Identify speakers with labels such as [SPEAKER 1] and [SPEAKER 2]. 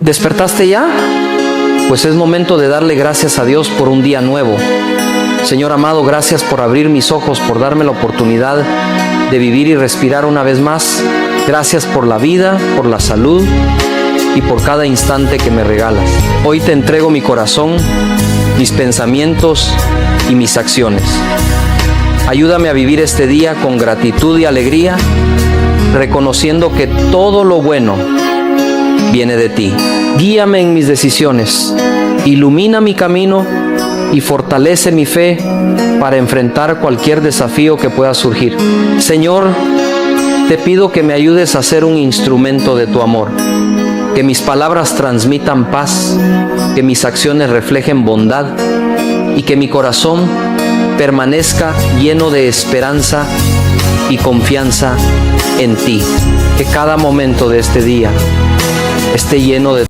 [SPEAKER 1] ¿Despertaste ya? Pues es momento de darle gracias a Dios por un día nuevo. Señor amado, gracias por abrir mis ojos, por darme la oportunidad de vivir y respirar una vez más. Gracias por la vida, por la salud y por cada instante que me regalas. Hoy te entrego mi corazón, mis pensamientos y mis acciones. Ayúdame a vivir este día con gratitud y alegría, reconociendo que todo lo bueno viene de ti. Guíame en mis decisiones, ilumina mi camino y fortalece mi fe para enfrentar cualquier desafío que pueda surgir. Señor, te pido que me ayudes a ser un instrumento de tu amor, que mis palabras transmitan paz, que mis acciones reflejen bondad y que mi corazón permanezca lleno de esperanza y confianza en ti. Que cada momento de este día esté lleno de